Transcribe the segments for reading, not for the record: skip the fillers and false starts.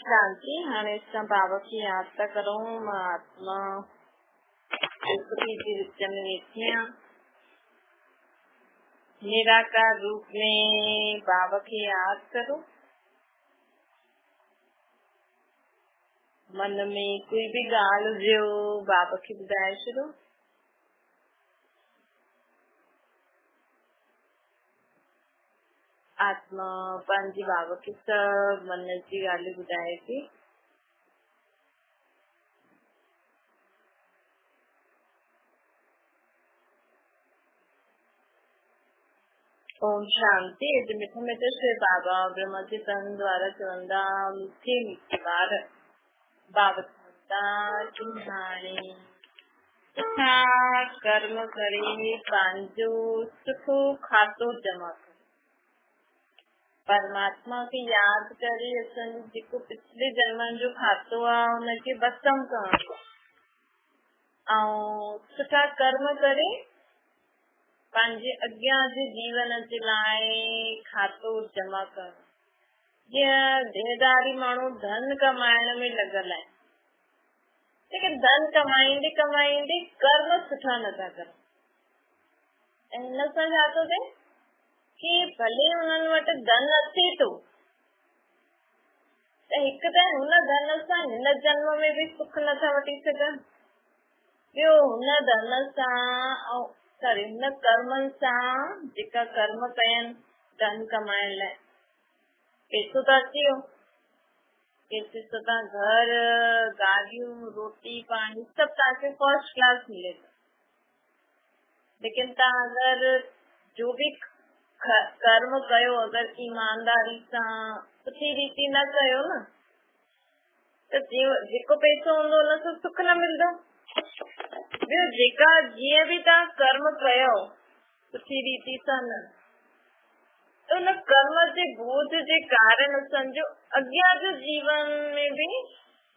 शांति। हाणे असां बाबा खे यादि था करूं। मां आत्मा जी विच में वेठी आहियां। निराकार रूप में बाबा खे यादि करो। मन में कोई भी ॻाल्हि हुजेव बाबा खे ॿुधाए छॾो। आत्मा पंहिंजी बाबा खे सभु मन जी ॻाल्हियूं ॿुधाए थी। ओम शांति। अॼु मिठो मिठो श्री बाबा ब्रह्मा जी तन द्वारा चवंदा मीठे मीठे ॿार बाबा तुम्हारे सुठा कर्म करे पंहिंजो सुठो खातो जमा करे परमात्मा खे यादि करे असांजो जेको पिछले जन्मनि जो खातो आहे हुनखे भस्म करणो ऐं सुठा कर्म करे पंहिंजे अॻियां जे जीवन जे लाइ खातो जमा करणो। जीअं देहदारी माण्हू धन कमाइण में लॻल आहे, लेकिन धन कमाईंदे कमाईंदे कर्म सुठा नथा करनि। ऐं हिन सां छा थो थिए कि भले हुननि वटि धन अचे थो त हिकु त हुन धन सां हिन जन्म में बि सुख नथा वठी सघनि, ॿियो हुन धन सां हुन कर्मनि सां जेका कर्म कयनि धन कमाइण लाइ पैसो त अचे हो, पैसे सां तव्हां घर गाॾियूं रोटी पाणी सभु तव्हांखे फर्स्ट क्लास मिले थो। लेकिन तव्हां अगरि जो बि कर्म कयो अगरि ईमानदारी सां सुठी रीति न कयो न त जेको पैसो हूंदो हुन सां सुख न मिलंदो। ॿियो जेका जीअं बि तव्हां कर्म कयो सुठी रीति सां न त हुन कर्म जे बोझ जे कारण असांजो अॻियां जो जीवन में बि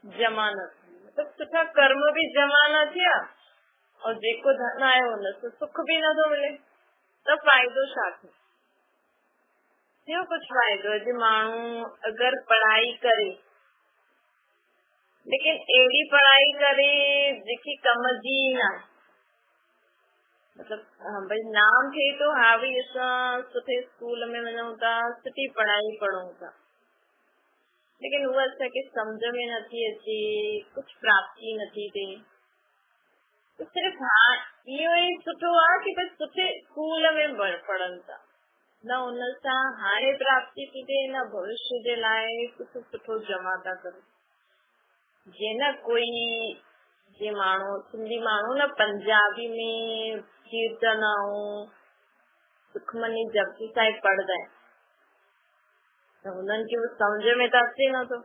जमा न थियो, मतलब सुठा कर्म बि जमा न थिया और जेको धन आयो हुन सां सुख बि नथो मिले त फ़ाइदो छा थियो? कुछ फ़ाइदो। अॼु माण्हू अगरि पढ़ाई करे लेकिन अहिड़ी पढ़ाई करे जेकी कम जी न आहे, मतलब भई नाम थिए थो हा भई असां सुठे स्कूल में वञूं था सुठी पढ़ाई पढ़ूं था, लेकिन उहा असांखे सम्झ में नथी अचे, कुछ प्राप्ति नथी थिए। तो सिर्फ हाँ इहो ई सुठो आहे कि बस सुठे स्कूल में पढ़नि था, न हुन सां हाणे प्राप्ति थी थिए न भविष्य जे लाइ कुछ सुठो जमा था करो। जीअं न कोई जे माण्हू सिंधी माण्हू न पंजाबी में कीर्तन ऐं सुखमनी जपजी साहिब पढ़ंदा आहिनि त हुननि खे सम्झ में त अचे नथो,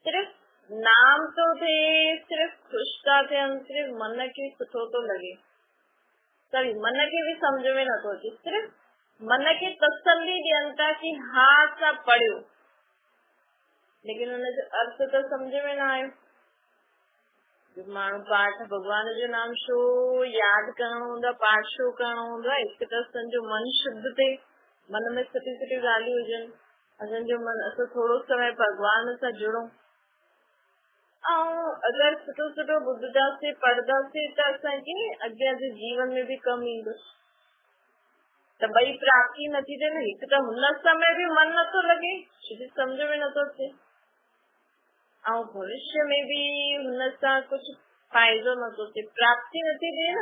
सिर्फ़ नाम तो थिए, सिर्फ खुश था थियनि, सिर्फ मन खे सुठो थो लॻे, सॉरी मन खे बि सम्झ में नथो अचे, सिर्फ मन खे तसल्ली ॾियनि था कि हा असां पढ़ियो, लेकिन हुनजो अर्थ त सम्झ में न आयो। माण्हू पाठ भगवान जो नाम छो यादि करणो हूंदो आहे, पाठ छो करणो हूंदो आहे? हिकु त असांजो मन शुद्ध थिए, मन में सुठी सुठी ॻाल्हियूं हुजनि, असांजो मन असां थोरो समय भगवान सां जुड़ूं ऐं अगरि सुठो सुठो ॿुधंदासीं पढ़ंदासीं त असांखे अॻियां जे जीवन में बि कमु ईंदो। त ॿई प्राप्ति नथी थिए न, हिकु त हुन समय बि मन नथो लॻे छोकी सम्झ में नथो अचे ऐं भविष्य में बि हुन सां कुझु फ़ाइदो नथो थिए, प्राप्ति नथी थिए न।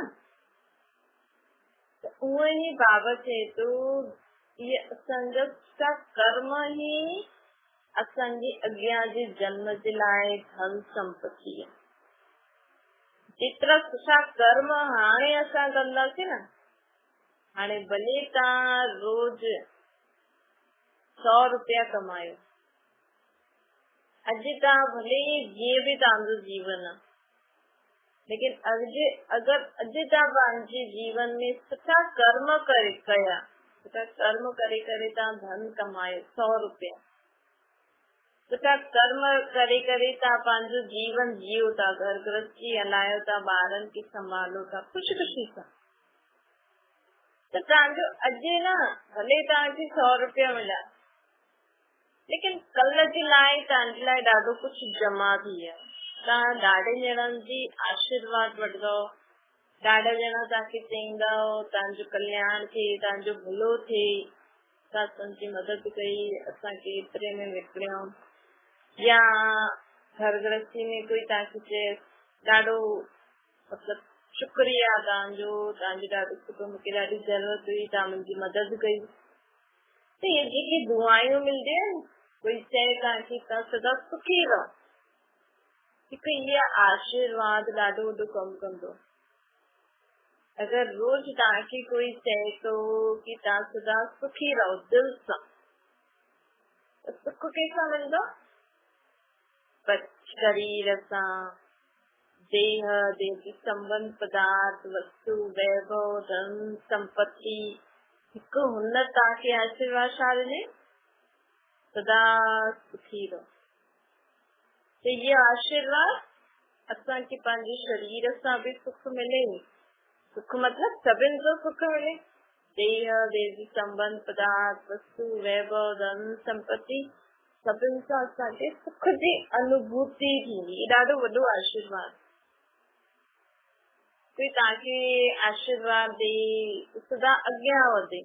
त उहो ई बाबा चए थो इहे असांजा सुठा कर्म ई असांजी अॻियां जे जन्म जे लाइ धन संपत्ति आहे। जेतिरा सुठा कर्म हाणे असां कंदासीं न, हाणे भले तव्हां रोज 100 रुपया कमायो, अॼु तव्हां भले जीअं बि तव्हांजो जीवन आहे, लेकिन अगरि अॼु तव्हां पंहिंजे जीवन में सुठा कर्म करे कया, सुठा कर्म करे करे तव्हां धन कमायो 100 रुपया, सुठा कर्म करे करे तव्हां पंहिंजो जीवन जियो था, घर गृहस्थी हलायो था, ॿारनि खे संभालो था ख़ुशि ख़ुशी सां, त तव्हांजो अॼु न भले तव्हांखे 100 रुपया मिलिया लेकिन कल्ह जे लाइ तव्हांजे लाइ ॾाढो कुझु जमा थी आहे। तव्हां ॾाढे ॼणनि जी आशीर्वाद वठंदव, ॾाढा ॼणा तव्हांखे चईंदव तव्हांजो कल्याण थिए, तव्हांजो भलो थिए, तव्हां असांजी मदद कई, असांखे एतिरे में विकिणियो, या घर गृहस्थी में कोई तव्हांखे चए ॾाढो मतिलबु शुक्रिया तव्हांजो, तव्हांजो ॾाढो सुठो, मूंखे ॾाढी ज़रूरत हुई, तव्हां मुंहिंजी मदद कई। त इहे जेकी दुआयूं मिलंदियूं आहिनि, कोई चए तव्हांखे तव्हां सदा सुखी रहो, हिकु इहा आशीर्वाद ॾाढो वॾो कमु कंदो। अगरि रोज़ तव्हांखे कोई चए थो कि तव्हां सदा सुखी रहो दिलि सां, त सुख कंहिंसां मिलंदो? शरीर सां, देह, देह संबंध, पदार्थ, वस्तु, वैभव, धन, संपत्ति। हिकु हुन तव्हांखे आशीर्वाद छा ॾिने? सदा सुखी रहो। त इहो आशीर्वाद असांखे पंहिंजे शरीर सां बि सुख मिले, सुख मतिलबु सभिनि जो सुख मिले, देह, देह संबंध, पदार्थ, वस्तु, वैभव, धन, संपत्ति, सभिनि सां असांखे सुख जी अनुभूति थींदी। ॾाढो वॾो आशीर्वाद। कोई तव्हांखे आशीर्वाद ॾे, सदा अॻियां वधे,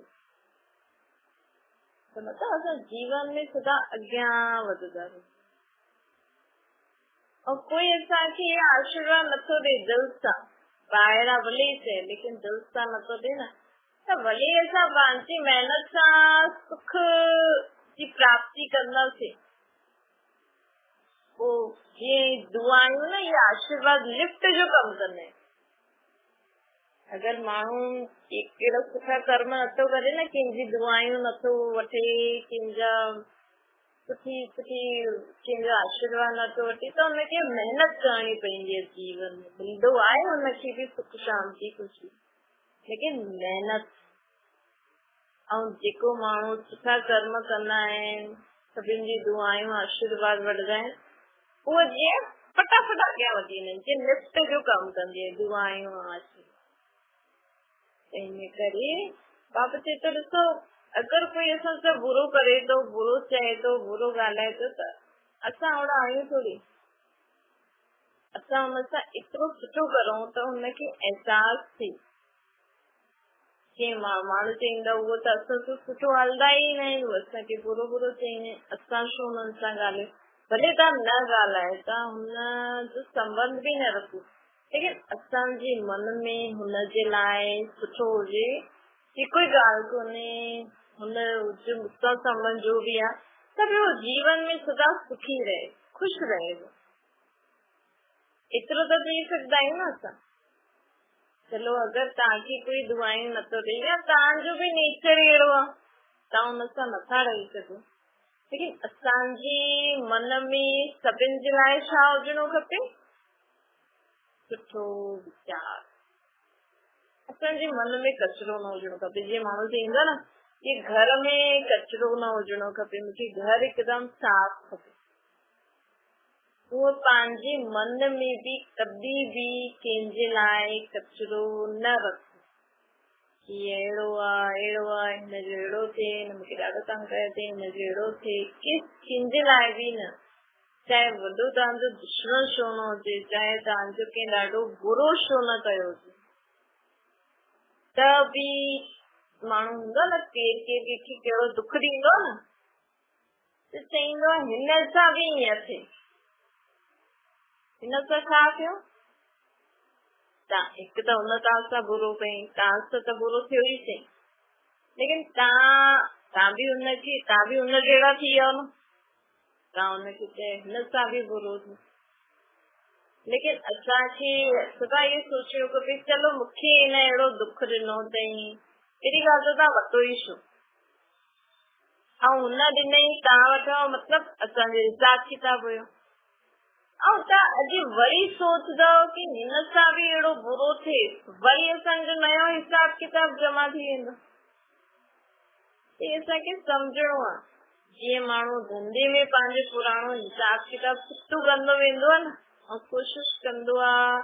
त मतिलबु असां जीवन में सदा अॻियां वधंदा रहूं। और कोई असांखे आशीर्वाद नथो ॾे दिलि सां, ॿाहिरां भले चए लेकिन दिलि सां नथो ॾे न, त भले असां पंहिंजी महिनत सां सुख जी प्राप्ति कंदासीं। पोइ ये दुआयूं न, ये आशीर्वाद लिफ्ट जो कमु कंदा आहिनि। अगरि माण्हू कहिड़ा सुठा कर्म नथो करे न, कंहिंजी दुआयूं नथो वठे, कंहिंजा सुठी कंहिंजो आशीर्वाद नथो वठे, त हुनखे महिनत करणी पवंदी आहे जीवन में। मिलंदो आहे हुनखे बि सुख, शांती, ख़ुशी, लेकिन महिनत। ऐं जेको माण्हू सुठा कर्म कंदा आहिनि, सभिनि जी दुआयूं आशीर्वाद वठंदा आहिनि, उहो जीअं फटाफट अॻियां वधी वेंदा आहिनि, जीअं लिफ्ट जो कमु कंदी आहे दुआयूं आशीर्वाद। इन करे बाबा चए थो, ॾिसो अगरि कोई असां सां बुरो करे थो, बुरो चए थो, बुरो ॻाल्हाए थो, त असां ओड़ा आहियूं थोरी। असां हुन सां एतिरो सुठो करूं त हुनखे अहसास थिए। जीअं माण्हू चईंदा उहो त असां सां सुठो हलंदा ई न आहिनि, असांखे बुरो चईंदा आहिनि, असां छो हुननि सां ॻाल्हायूं? भले तव्हां न ॻाल्हायो, तव्हां हुन जो संबंध बि न रखो, लेकिन असांजे मन में हुनजे लाइ सुठो हुजे, ही कोई ॻाल्हि कोन्हे, हुन जो मूंसां संबंध जो बि आहे, त ॿियो जीवन में सदा सुखी रहे, ख़ुशि रहे। एतिरो त चई सघंदा आहियूं न असां। चलो अगरि तव्हांखे कोई दुआयूं नथो ॾे, या तव्हांजो बि नेचर अहिड़ो आहे, तव्हां हुन सां नथा रही सघो, लेकिन असांजे मन में सभिनि जे लाइ छा हुजणो खपे? सुठो वीचार। असांजे मन में कचिरो न हुजणो खपे। जीअं माण्हू चईंदा न कि घर में कचिरो न हुजणो खपे, मूंखे घर हिकदमि साफ़ खपे, उहो पंहिंजे मन में बि कॾहिं बि कंहिंजे लाइ कचिरो न रखो कि अहिड़ो आहे, हिन जो अहिड़ो थिए, हिन मूंखे ॾाढो तंग कयो अथई, हिन जो अहिड़ो थिए, कंहिंजे लाइ बि न। चाहे वॾो तव्हांजो दुश्मन छो न हुजे, चाहे तव्हांजो कंहिं ॾाढो बुरो छो न कयो हुजे, त बि माण्हू हूंदो न, केरु कंहिंखे कहिड़ो दुख ॾींदो न, त चईंदो हिन सां बि ईअं थिए, हिन सां छा थियो? हिकु त हुन तव्हां सां बुरो कयईं, तव्हां सां त बुरो थियो ई सही, लेकिन तव्हां बि हुन जहिड़ा थी वियो न, तव्हां हुनखे चए हिन सां बि बुरो थियो। लेकिन असांखे सदा इहो सोचणो खपे, चलो मूंखे हिन अहिड़ो दुख ॾिनो अथई, पहिरीं ॻाल्हि त तव्हां वठो ई छो, ऐं हुन ॾिनई तव्हां वठो, मतिलबु असांजो हिसाब किताब हुयो। ऐं तव्हां अॼु वरी सोचंदव कि हिन सां बि अहिड़ो बुरो थिए, वरी असांजो नयो हिसाब किताब जमा थी वेंदो। असांखे सम्झणो आहे, जीअं माण्हू धंधे में पंहिंजो पुराणो हिसाब किताब सुठो कंदो वेंदो आहे न, ऐं कोशिशि कंदो आहे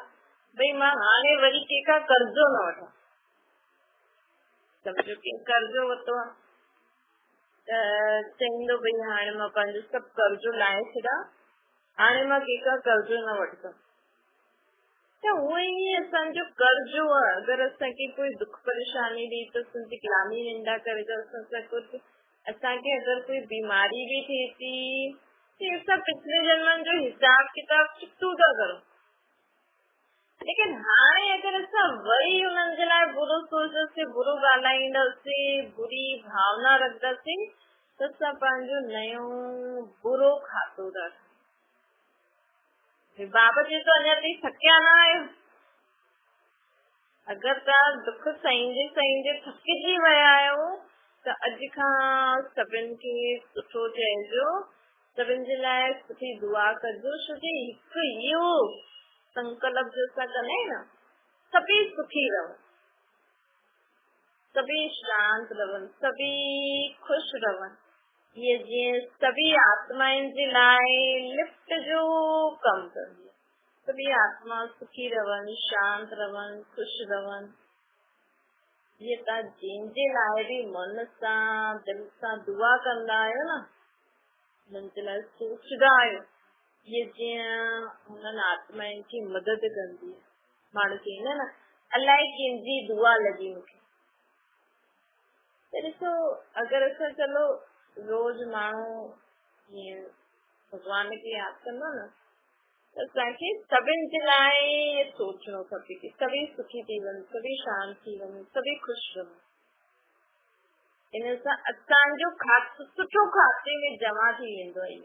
भई मां हाणे वरी कंहिंखां कर्ज़ो न वठां। सम्झो कि कर्ज़ो वरितो आहे, चईंदो भई हाणे मां पंहिंजो सभु कर्जो लाहे छॾियां, हाणे मां कंहिंखां कर्जो न वठंदमि। त उहो ई असांजो कर्जो आहे। अगरि असांखे कोई दुख परेशानी ॾे त असांजी गिलानी निंदा करे त असांखे अगरि कोई बीमारी बि थिए थी त असां पिछले जन्मनि जो हिसाब किताब चुकतो था करूं। लेकिन हाणे अगरि असां वरी उन्हनि जे लाइ बुरो सोचंदासीं, बुरो ॻाल्हाईंदासीं, बुरी भावना रखंदासीं त असां पंहिंजो नयो बुरो खातो था। बाबा चए थो अञा ताईं थकिया न आहियो। अगरि तव्हां दुख सहींदे सहींदे थकिजी विया आहियो त अॼु खां सभिनि खे सुठो चइजो, सभिनि जे लाइ सुठी दुआ कजो। छोकी हिकु इहो संकल्प जो असां कंदा आहियूं न, सभी सुखी रहनि, सभी शांत रहनि, सभी ख़ुशि रहनि। ये जीअं सभी आत्माउनि जे लाइ लिफ्ट जो कमु कंदी आहे। सभी आत्मा सुखी रहनि, शांत रहनि, ख़ुशि रहनि। ये तव्हां जंहिंजे लाइ बि मन सां दिलि सां दुआ कंदा आहियो न, हुननि जे लाइ सोचंदा आहियो, ये जीअं हुननि आत्माउनि की मदद कंदी आहे। माण्हू चईंदा न अलाए कंहिंजी दुआ लॻी मूंखे। त ॾिसो, अगरि असां चलो रोज़ माण्हू ईअं भॻवान खे यादि कंदो न त असांखे सभिनि जे लाइ सोचणो खपे कि सभी सुखी थी वञनि, सभी शांत थी वञनि, सभी ख़ुशि रहनि। इन सां असांजो खातो सुठो खाते में जमा थी वेंदो आहे।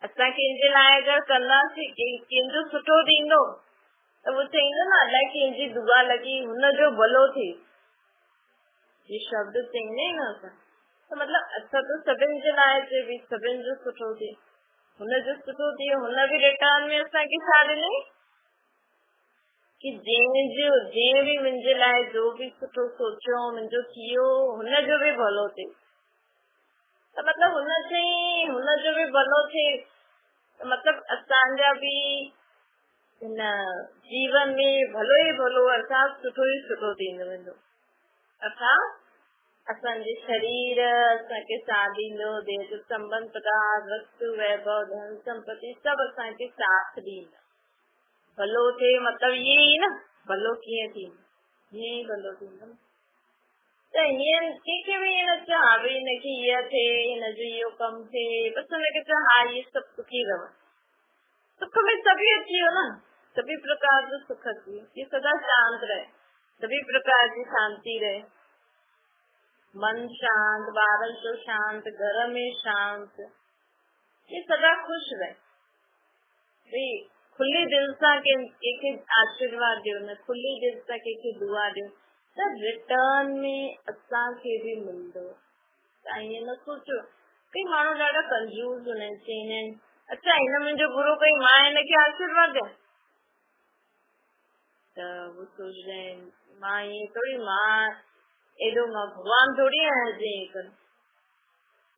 असां कंहिंजे लाइ अगरि कंदासीं, कंहिंजो सुठो थींदो त उहो चईंदो न अलाए कंहिंजी दुआ लॻी, हुनजो भलो थिए। ये शब्द चईंदा आहिनि असां त मतिलबु असां त सभिनि जे लाइ चए भई सभिनि जो सुठो थिए, हुनजो सुठो थिए। हुन बि रिटर्न में असांखे छा ॾिनई कि जंहिं बि मुंहिंजे लाइ जो बि सुठो सोचियो, मुंहिंजो थियो, हुनजो बि भलो थिए। त मतिलबु हुन चई हुनजो बि भलो थिए, मतिलबु असांजा बि हिन जीवन में भलो ई भलो, अर्थात सुठो ई सुठो थींदो वेंदो। अर्थात असांजे शरीर असांखे साथ ॾींदो, देह जो संबंध पदार्थ वस्तु वैभव धन संपत्ति सभु असांखे साथ ॾींदा। भलो थिए मतिलबु इहे ई न, भलो कीअं थींदो, ईअं ई भलो थींदो। त हीअं कंहिंखे बि ईअं न चाह भई हिनखे हीअ थिए, हिनजो इहो कमु थिए, बसि हुनखे चाह हा इहे सभु सुखी रहनि। सुख में सभी अची वियो न, सभी प्रकार जो सुख अची वियो। ये सदा शांत रहे, सभी प्रकार की शांति रहे, मन शांत, ॿारनि जो शांत, घर में शांत, ये सदा खुश रहे। भई खुली दिल सां कंहिंखे आशीर्वाद ॾियो न, खुली दिल सां कंहिंखे दुआ ॾियो त रिटर्न में असांखे बि मिलंदो। तव्हां ईअं न सोचो, कई माण्हू ॾाढा कंजूस हूंदा आहिनि, चईंदा आहिनि अच्छा हिन मुंहिंजो बुरो कई, मां हिनखे आशीर्वाद ॾियां। त उहो सोचंदा आहिनि मां ईअं थोरी, मां भॻवान थोरी आहियां जंहिं कर।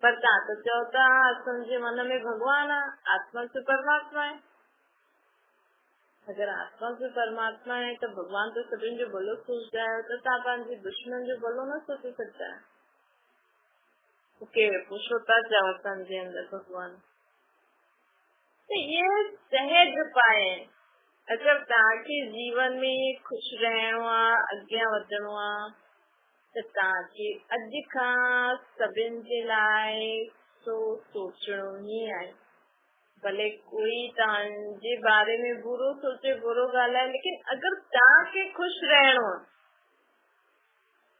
पर तव्हां त चओ था असांजे मन में भॻवान आहे, आत्मा से परमात्मा आहे। अगरि आत्मा से परमात्मा है तो भगवान तो सभिनि जो भलो सोचता है, तो तव्हां पंहिंजे दुश्मन जो भलो न सोचे सघंदा आहियो। पुछो था चओ असांजे अंदरि भगवान। तो ये सहज उपाय है। अगरि तव्हांखे जीवन में ख़ुशि रहणो आहे, अॻियां वधणो आहे त तव्हांखे अॼु खां सभिनि जे लाइ सोचणो ई आहे। भले कोई तव्हांजे बारे में बुरो सोचे, बुरो ॻाल्हाए, लेकिन अगरि तव्हांखे ख़ुशि रहणो आहे,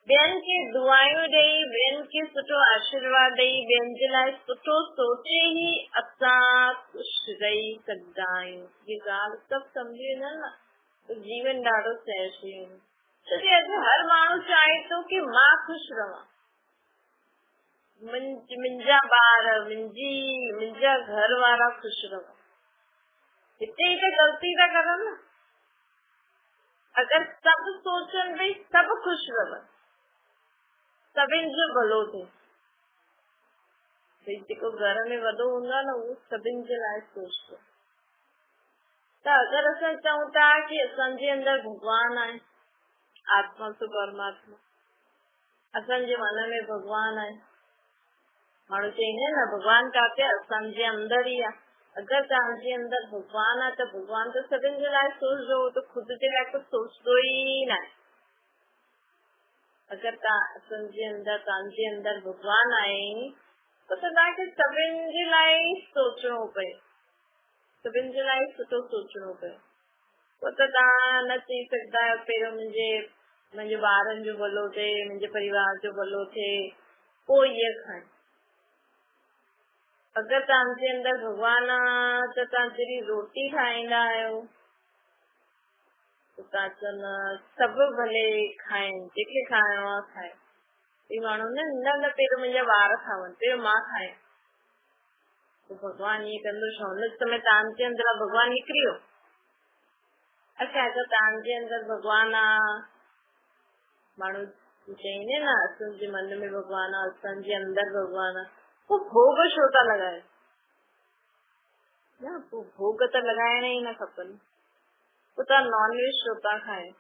ॿियनि खे दुआयूं ॾेई, ॿियनि खे सुठो आशीर्वाद ॾेई, ॿियनि जे लाइ सुठो सोचे ई असां ख़ुशि रही सघंदा आहियूं। ये ॻाल्हि सभु सम्झी वेंदा न त जीवन ॾाढो सहज थी वेंदो। छोकी अॼु हर माण्हू चाहे थो कि मां ख़ुशि रहां, मुंहिंजा ॿार, मुंहिंजा घर वारा ख़ुशि रहनि। हिते ई त ग़लती था करनि न। अगरि सभु सोचनि भई सभु ख़ुशि रहनि, सभिनि जो भलो थिए, भई जेको घर में वॾो हूंदो आहे न उहो सभिनि जे लाइ सोचंदो। त अगरि असां चऊं था कि असांजे अंदरि भॻवान आहे, आत्मा से परमात्मा, असांजे मन में भॻवान आहे, माण्हू चईंदा आहिनि न भॻवान किथे असांजे अंदर ई आहे। अगरि तव्हांजे अंदर भॻवान आहे त भॻवान त सभिनि जे लाइ सोचदो, त ख़ुदि जे लाइ कुझु सोचदो ई न आहे। अगरि तव्हांजे अंदर भॻवान आहे त तव्हांखे सभिनि जे लाइ सोचणो पए, सभिनि जे लाइ सुठो सोचणो पए। पोइ त तव्हां न चई सघंदा आहियो पहिरियों मुंहिंजे ॿारनि जो भलो थिए, मुंहिंजे परिवार जो भलो थिए, पोइ इहे खाए। अगरि तव्हांजे अंदर भॻवान आहे त तव्हां जॾहिं रोटी ठाहींदा आहियो त तव्हां चवंदा सभु भले खाइनि, जेके खाइणो आहे खाए। ही माण्हू न पहिरियों मुंहिंजा ॿार खावनि, पहिरियों मां खायां। तो भॻवान ईअं कंदो छो? हुन समय तव्हांजे अंदर भॻवान निकिरी वियो। अच्छा, अगरि तव्हांजे अंदर भॻवान आहे, माण्हू चईंदे न असांजे मन में भॻवान आहे, असांजे अंदर भॻवान आहे, पोइ भोग छो था लॻायो? न, पोइ भोग त लॻाइण ई न खपनि। पोइ तव्हां नॉन वेज छो था खायो?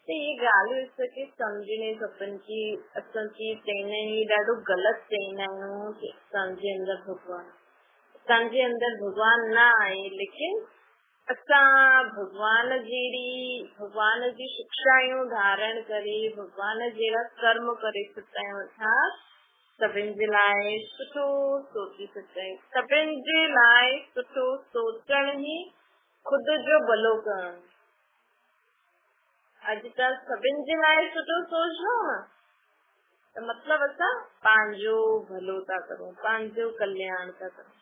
त इहे ॻाल्हियूं असांखे सम्झणी खपनि कि असां चीज चईंदा आहियूं ॾाढो ग़लति चईंदा आहियूं कि असांजे अंदर भॻवान, असांजे अंदर भॻवान न आहे। लेकिन असां भॻवान जी शिक्षायूं धारण करे भॻवान जहिड़ा कर्म करे सघंदा आहियूं। अर्थात सभिनि जे लाइ सुठो सोचे सघंदा आहियूं। सभिनि जे लाइ सुठो सोचण ई ख़ुदि जो भलो करणु। अॼु त सभिनि जे लाइ सुठो सोचणो न, त मतिलबु असां पंहिंजो भलो था करूं, पंहिंजो कल्याण था करूं।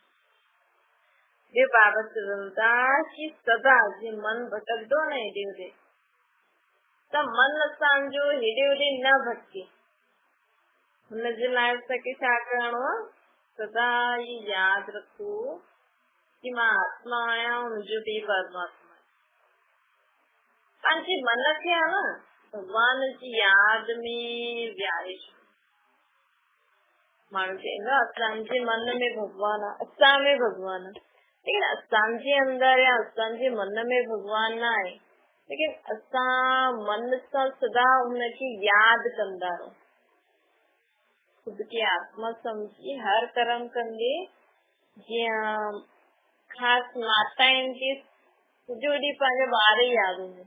ॿियो बाबा चवनि था कि सदा जीअं मन भटकंदो न हेॾे होॾे, त मन असांजो हेॾे होॾे न भटके, हुनजे लाइ असांखे छा करिणो आहे? सदा ई यादि रखो कि मां आत्मा आहियां, मुंहिंजो बि परमात्मा आहे। पंहिंजे मन खे आहे न भॻवान जी यादि में विहारे छॾो। माण्हू चईंदो असांजे मन में भॻवान आहे, असां में भॻवान आहे, लेकिन असांजे अंदर या असांजे मन में भॻवान न आहे। लेकिन असां मन सां सदा हुनखे यादि कंदा रहो, ख़ुदि खे आत्मा सम्झी हर कर्म कंदे। जीअं ख़ासि माताउनि खे सॼो ॾींहुं पंहिंजा ॿार ई यादि हूंदा,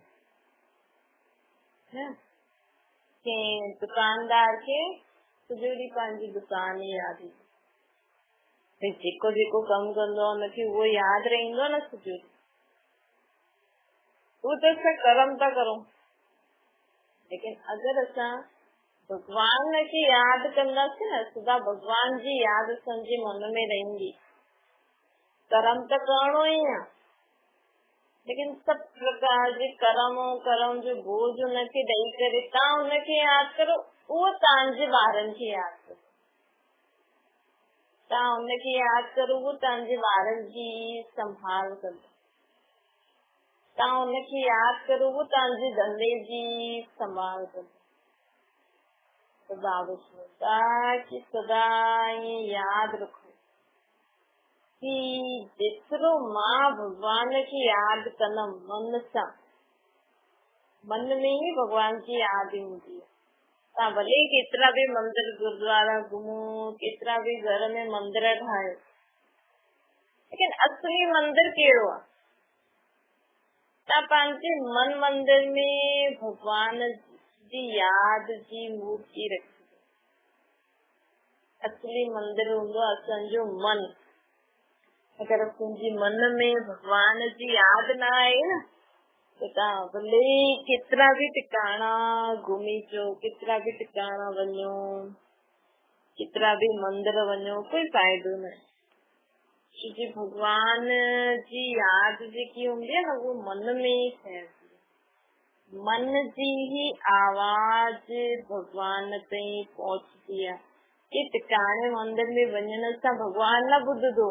कंहिं दुकानदार खे सॼो ॾींहुं पंहिंजी दुकान ई यादि हूंदी। जेको जेको कमु कंदो आहे हुनखे उहो यादि रहंदो न सॼो ॾींहुं। उहो त असां कर्म था करूं, लेकिन अगरि असां भॻवान खे यादि कंदासीं न, सदा भॻवान जी यादि असांजे मन में रहंदी। कर्म त करणो ई आहे, लेकिन सभु प्रकार जे कर्म जो बोझ हुनखे ॾेई करे तव्हां हुनखे यादि करो। उहो तव्हांजे ॿारनि खे यादि करो, तव्हां हुनखे यादि करो, उहो तव्हांजे ॿारनि जी संभाल कंदो। तव्हां हुनखे यादि करो, उहो तव्हांजे धंधे जी संभाल कंदो। त बाबा चवंदा कि सदा ईअं यादि रखो कि जेतिरो मां भॻवान खे यादि कंदमि मन सां, मन में ई भॻवान जी यादि हूंदी आहे। तव्हां भले केतिरा बि मंदिर गुरुद्वारा घुमो, केतिरा बि घर में मंदिर ठाहियो, लेकिन असली मंदिर कहिड़ो आहे? तव्हां पंहिंजे मन मंदिर में भॻवान जी यादि जी मूर्ति रखी। असली मंदिर हूंदो आहे असांजो मन। अगरि असांजे मन में भॻवान जी यादि न आहे न, त तव्हां भले केतिरा बि टिकाणा घुमी अचो, केतिरा बि टिकाणा वञो, केतिरा बि मंदिर वञो, कोई फ़ाइदो न आहे। छोकी भॻवान जी यादि जेकी हूंदी आहे न, उहो मन में ई ठहंदी आहे। मन जी ही आवाज़ भॻवान ताईं पहुचदी आहे। कि टिकाणे मंदिर में वञण सां भॻवान न ॿुधंदो,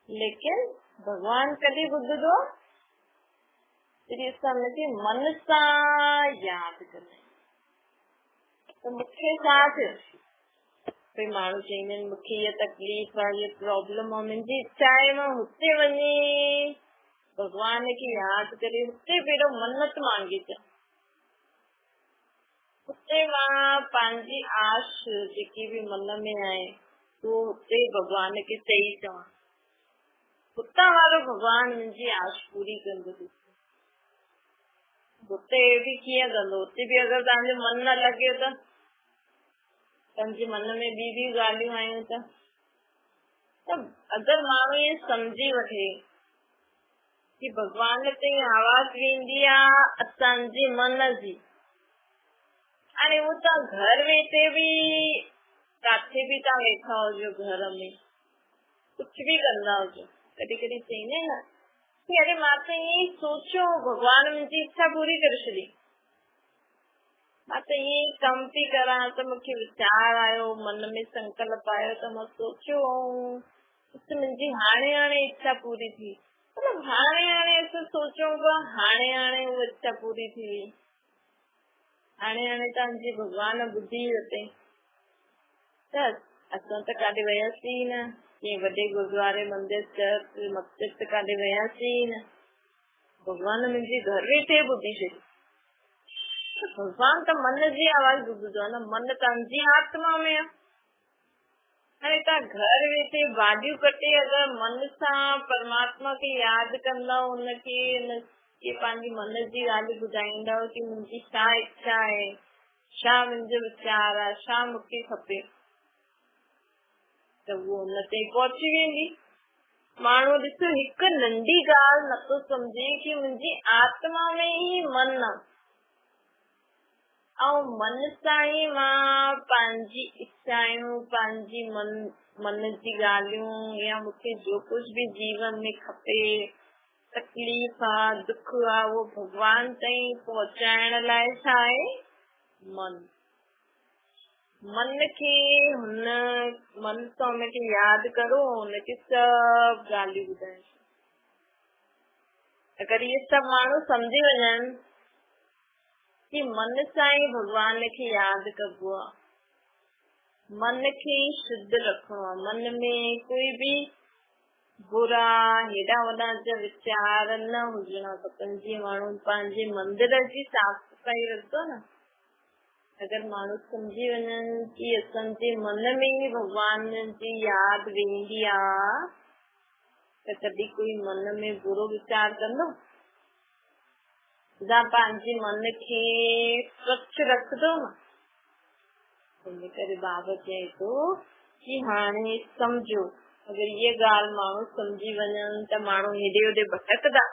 लेकिन भॻवान कॾहिं ॿुधंदो? जॾहिं असां हुनखे मन सां यादि कंदा आहियूं। त मूंखे छा थियो? कोई माण्हू चईंदा आहिनि मूंखे इहा तकलीफ़ आहे, इहा प्रॉब्लम आहे, मुंहिंजी इच्छा आहे मां हुते वञी भॻवान खे यादि करे हुते पहिरियों मन्नत मांगे अचां। उते मां पंहिंजी आश जेकी बि मन में आहे उते भॻवान खे चई चवां, हुतां वारो भॻवान मुंहिंजी आश पूरी कंदो। हुते बि कीअं कंदो, हुते बि अगरि तव्हांजो मन न लॻे त तव्हांजे मन में ॿी ॻाल्हियूं आयूं त अगरि माण्हू इहे सम्झी वठे कि भॻवान ताईं आवाज़ वेंदी आहे असांजे मन जी, हाणे उहो तव्हां घर वेठे बि काथे बि तव्हां वेठा हुजो, घर में कुझु बि कंदा हुजो, कॾहिं कॾहिं चईंदा आहिनि न कि अरे मां त ईअं ई सोचियो भॻवान मुंहिंजी इच्छा पूरी करे छॾी, मां त ईअं ई कमु थी करां त मूंखे वीचार आयो, मन में संकल्प आयो त मां सोचियो ऐं मुंहिंजी हाणे इच्छा पूरी थी। मतलब हाणे असां सोचूं पिया, हाणे उहा इच्छा पूरी थी वई, हाणे तव्हांजी भॻवान ॿुधी वरितई त असां त काॾे वियासीं न, कंहिं वॾे गुरुद्वारे मंदिर चर्च मस्जिद त काॾे वियासीं न, भॻवान मुंहिंजी घर वेठे ॿुधी छॾी। भॻवान त मन जी आवाज़ ॿुधंदो आहे न, मन तव्हांजी आत्मा में आहे। हाणे तव्हां घर वेठे भाॼियूं कटे अगरि मन सां परमात्मा खे यादि कंदा, हुनखे पंहिंजी मन जी ॻाल्हि ॿुधाईंदा कि मुंहिंजी छा इच्छा आहे, छा मुंहिंजो वीचार आहे, छा मूंखे खपे, त उहो हुन ते पहुची वेंदी। माण्हू ॾिसो हिकु नंढी ॻाल्हि नथो सम्झे कि मुंहिंजी आत्मा में ई मन आहे ऐं मन सां ई मां पंहिंजी इच्छाऊं, पंहिंजी मन जी ॻाल्हियूं या मूंखे जो कुझु बि जीवन में खपे, तकलीफ़ आहे, दुख आहे, उहो भॻवान ताईं पहुचाइण लाइ छा आहे, मन खे मन सां हुनखे यादि करो, हुनखे सभु ॻाल्हियूं ॿुधाए। अगरि इहे सभु माण्हू सम्झी वञनि कि मन सां ई भॻवान खे यादि कबो आहे, मन खे शुद्ध रखणो आहे, मन में कोई बि बुरा हेॾा वॾा जा वीचार न हुजणा खपनि। जीअं माण्हू पंहिंजे मंदिर जी साफ़ सफ़ाई रखंदो न, अगरि माण्हू सम्झी वञनि कि असांजे मन में ई भॻवान जी यादि वेंदी आहे त कॾहिं कोई मन में बुरो वीचार कंदो? पंहिंजे मन खे स्वच्छ रखंदो न। इन करे बाबा चए थो कि हाणे सम्झो, अगरि इहे ॻाल्हि माण्हू सम्झी वञनि त माण्हू हेॾे होॾे भटकदा।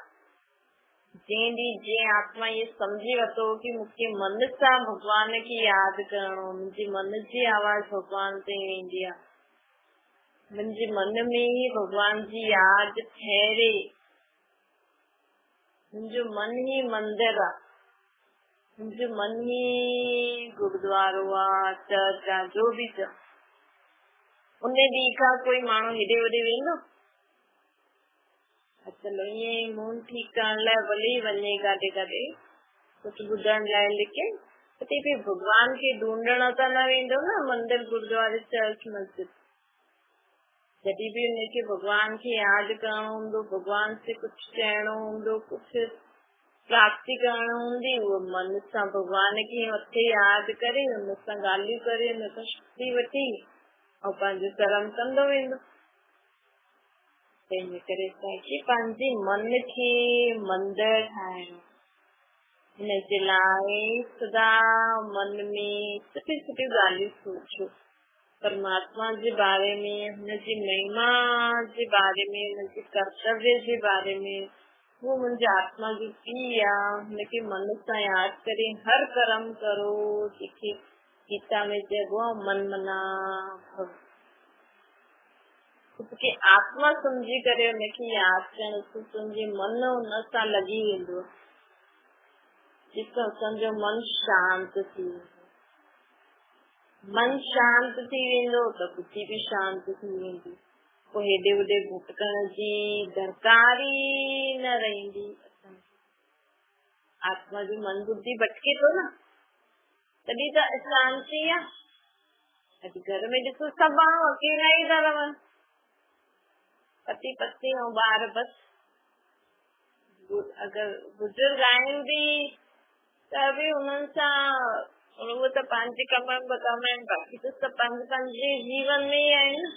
जंहिं ॾींहुं जीअं आत्मा इहे सम्झी वरितो कि मूंखे मन सां भॻवान खे यादि करणो, मुंहिंजी मन जी आवाज़ भॻवान ताईं वेंदी आहे, मुंहिंजे मन में ई भॻवान जी यादि ठहरे, मुंहिंजो मन ई मंदिर आहे, मुंहिंजो मन ई गुरुद्वारो आहे, चर्च आहे, जो बि चओ, उन ॾींहं खां कोई माण्हू हेॾे होॾे वेंदो? चलो ईअं मूं ठीकु करण लाइ भले ई वञे काॾे काॾे कुझु ॿुधण लाइ, लेकिन कॾहिं बि भॻवान खे ढूंढण त न वेंदो न, मंदिर गुरुद्वारे चर्च मस्जिद। जॾहिं बि हुनखे भॻवान खे यादि करणो हूंदो, भॻवान से कुझु चइणो हूंदो, कुझु प्राप्ति करणु हूंदी, उहो मन सां भॻवान खे मथे यादि करे, हुन सां ॻाल्हियूं करे, हुन सां शक्ति वठी ऐं पंहिंजो कर्म कंदो वेंदो। तंहिंजे करे असांखे पंहिंजे मन खे मंदिर ठाहिणो, हिनजे लाइ सदा मन में सुठी सुठी ॻाल्हियूं सोचो, परमात्मा जे बारे में, हुनजी महिमा जे बारे में, हुनजे कर्तव्य जे बारे में। वो मुंहिंजी आत्मा जो पी आहे, हुनखे मन सां यादि करे हर कर्म करो, जेके गीता में चइबो आहे मन मना भव। ख़ुदि खे आत्मा सम्झी करे हुनखे यादि करण सां तुंहिंजे मन हुन सां लॻी वेंदो, जिससे असांजो मन शांत थी वेंदो। मन शांत थी वेंदो त बुद्धि बि शांत थी वेंदी, पोइ हेॾे होॾे भटकण जी दरकार ई न रहंदी। आत्मा जो मन बुद्धि भटके थो न, तॾहिं त अशांति आहे। अॼु घर में ॾिसो सभु माण्हू अकेला ई था रहनि, पति पत्नी ऐं ॿार बस। अगरि बुजुर्ग आहिनि बि त बि हुननि सां और वो तो पंहिंजे कम बताना है, बाक़ी तो सब पंहिंजे जीवन में ही है ना।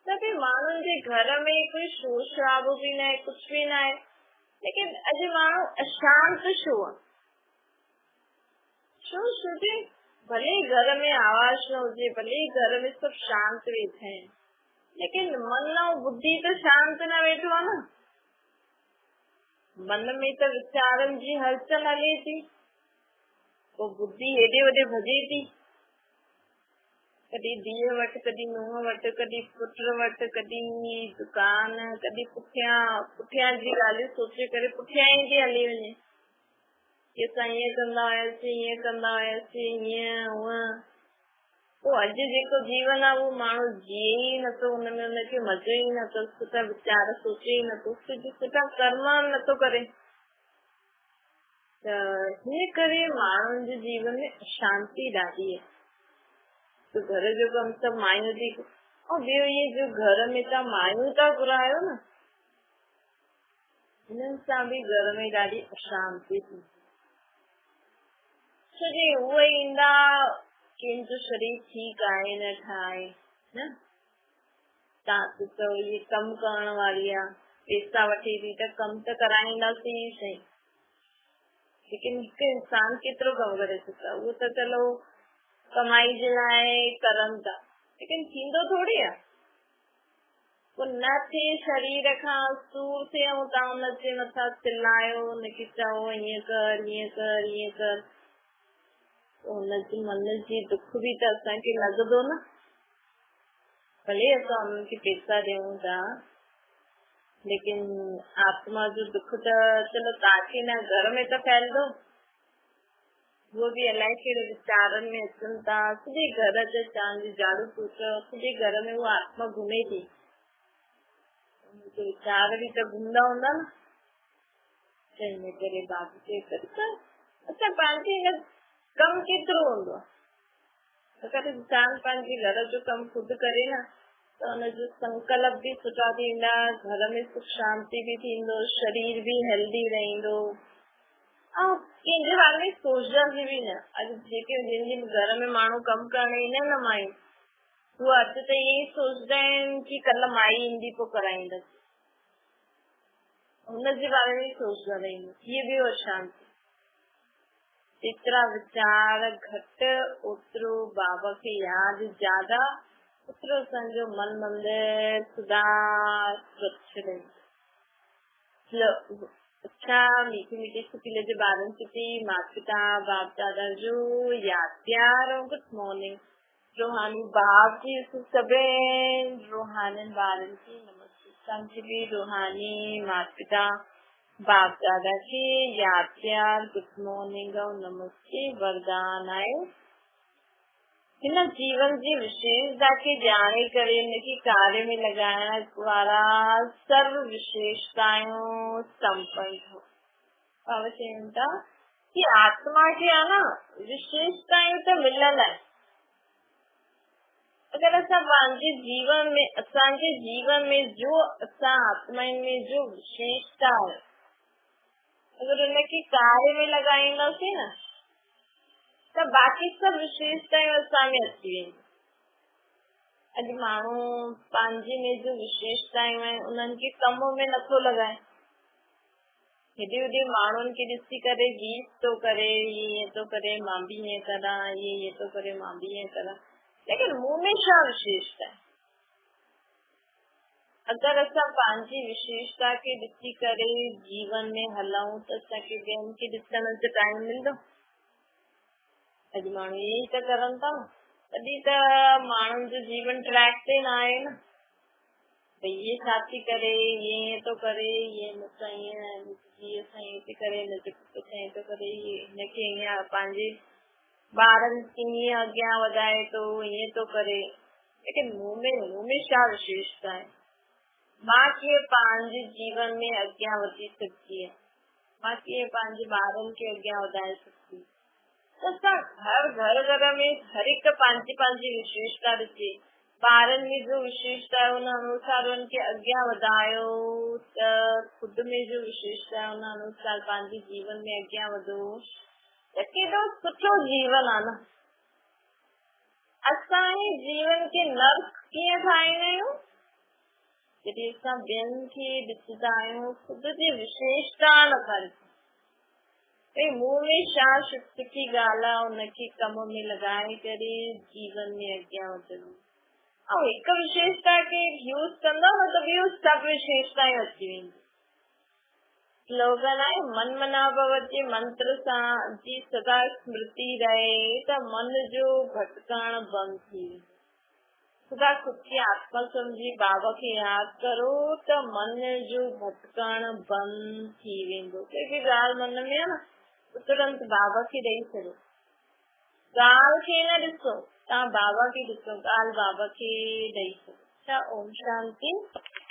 तभी माण्हुनि जे घर में कोई शोर शराबो भी न है, कुछ भी न है, लेकिन अॼु माण्हू अशांत छो आहे? छोजे भले घर में आवाज न हुजे, भले घर में सब शांत वेठा आहिनि, लेकिन मन ऐं बुद्धि तो शांत न वेठो आहे न। मन में तो विचारनि जी हलचल हले थी, वो बुद्धि हेॾे होॾे भॼे थी, कॾहिं धीअ वटि, कॾहिं नुंहं वटि, कॾहिं पुट वटि, कॾहिं दुकान, कॾहिं पुठियां जी ॻाल्हियूं सोचे करे पुठियां ई थी हली वञे कि असां ईअं कंदा हुयासीं, ईअं कंदा हुयासीं, ईअं हूअं। पोइ अॼु जेको जीवन आहे उहो माण्हू जीए ई नथो, हुनमें हुनखे मज़ो ई नथो, सुठा वीचार सोचे ई नथो, सुठा कर्म नथो करे। त हिन करे माण्हुनि जे जीवन में अशांती ॾाढी आहे। तो घर जो कम सब मायूं थी, और ॿियो ये जो घर में तव्हां मायूं था घुरायो न, हिननि सां बि घर में ॾाढी अशांती थी। छोजे उहे ईंदा, कंहिंजो शरीर ठीकु आहे न ठाहे न, तव्हां चओ ये कमु करण वारी आहे, पैसा वठे थी त कमु त कराईंदासीं ई सही, लेकिन हिकु इंसान केतिरो कमु करे सघंदो? उहो त चलो कमाई जे लाइ करनि था, लेकिन थींदो थोड़ी आहे। पोइ न थिए शरीर खां सूर थिए ऐं तव्हां हुनजे मथां चिल्लायो, हुनखे चओ हीअं कर, हीअं कर, हीअं कर, हुनजे मन जी दुख बि त असांखे लॻंदो न। भले असां हुननि खे पैसा ॾियूं था, लेकिन आत्मा जो दुख त चलो तव्हांखे न, घर में त फैलंदो। वो भी अलाए कहिड़े वीचारनि में अचनि था, सॼे घर जे तव्हांजी झाड़ू पोछो, सॼे घर में उहा आत्मा घुमे थी, उनके वीचार भी त घुमंदा हूंदा न। हिन करे बाबू चए त असां पंहिंजे कमु केतिरो हूंदो आहे, अगरि इंसान पंहिंजे घर जो कमु ख़ुदि करे न त हुनजो संकल्प भी सुठा थींदा, घर में सुख शांति भी थींदो, शरीर भी हेल्दी रहंदो, ऐं कंहिंजे बारे में सोचंदासीं बि न। अॼु जेके जिन जिन घर में माण्हू कमु करण ईंदा आहिनि न, मायूं, उहे अॼु त ईअं ई सोचंदा आहिनि कि कल्ह माई ईंदी पोइ कराईंदसि, हुनजे बारे में सोचंदा रहंदा। इहे बि अशांति। जेतिरा वीचार घटि ओतिरो बाबा खे यादि ज्यादा, ओतिरो असांजो मन मंदिर खुदा स्वच्छ रहंदो। अच्छा, मीठी मीठी सुखीले जे ॿारनि खे थी माता पिता बाप दादा जो यादि प्यार ऐं गुड मॉर्निंग। रूहानी बाप जी सभिनी रूहानी ॿारनि खे नमस्ते। तव्हांखे बि रूहानी माता पिता बाप दादा खे यादि प्यार गुड मॉर्निंग ऐं नमस्ते वरदान आहे। हिन जीवन जी विशेषता खे ॼाणे करे हिनखे कार्य में लॻाइण वारा सर्व विशेषताऊं संपन्न हो। बाबा चवनि था कि आत्मा खे आहे न विशेषताऊं त मिलियल आहे। अगरि असां पंहिंजे जीवन में, असांजे जीवन में जो असां आत्मा में जो विशेषता आहे, अगरि हुनखे कार्य में लॻाईंदासीं न त बाक़ी सभु विशेषताऊं असां में अची वेंदियूं। अॼु माण्हू पंहिंजे में जो विशेषताऊं आहिनि उन्हनि खे कम में नथो लॻाए। हेॾे होॾे माण्हुनि खे ॾिसी करे गीत थो करे, ईअं थो करे मां बि ईअं करां, ईअं थो करे मां बि ईअं करां, लेकिन मूं में छा विशेषता आहे? अगरि असां पंहिंजी विशेषता खे ॾिसी करे जीवन में हलूं त असांखे ॿियनि खे ॾिसण जो टाइम मिलंदो। अॼु माण्हू ईअं ई त करनि था, तॾहिं त माण्हुनि जो जीवन ट्रैक ते न आहे न। भई इहे छा थी करे, ईअं थो करे, ईअं मूंसां ईअं हीअ सां ईअं थी करे, हिनजे पुट सां ईअं थो करे, हिनखे ईअं पंहिंजे ॿारनि खे ईअं अॻियां वधाए थो, ईअं थो करे, लेकिन मूं में छा विशेषता आहे? मां कीअं पंहिंजे जीवन में अॻियां वधी सघंदी आहियां, मां कीअं पंहिंजे ॿारनि खे अॻियां वधाए सघंदी। असां घर में हर हिकु पंहिंजी पंहिंजी विशेषता ॾिसे, ॿारनि में जो विशेषता आहे उन अनुसार उनखे अॻियां वधायो, त ख़ुदि में जो विशेषता आहे उन अनुसार पंहिंजे जीवन में अॻियां वधो, त केॾो सुठो जीवन आहे न। असां जीवन के नर्क कीअं ठाहींदा आहियूं? जॾहिं असां ॿियनि खे ॾिसंदा आहियूं, ख़ुदि जी विशेषता न करे भई मूं में छा सुठी ॻाल्हि आहे, उनखे कम में लॻाए करे जीवन में अॻियां वधंदो। ऐं हिकु विशेषता खे यूज़ कंदव त ॿियूं सभु विशेषतायूं अची वेंदियूं। स्लोगन आहे मन मना भव जे मंत्र सां जी सदा स्मृति रहे त मन जो भटकण बंदि थी वेंदो। सदा ख़ुदि खे आत्मा सम्झी बाबा खे यादि करो त मन जो भटकण बंदि थी वेंदो। कोई बि ॻाल्हि मन में आहे न, तुरंत बाबा खे ॾेई छॾो। ॻाल्हि खे न ॾिसो, तव्हां बाबा खे ॾिसो, ॻाल्हि बाबा खे ॾेई छॾो। ओम शांति।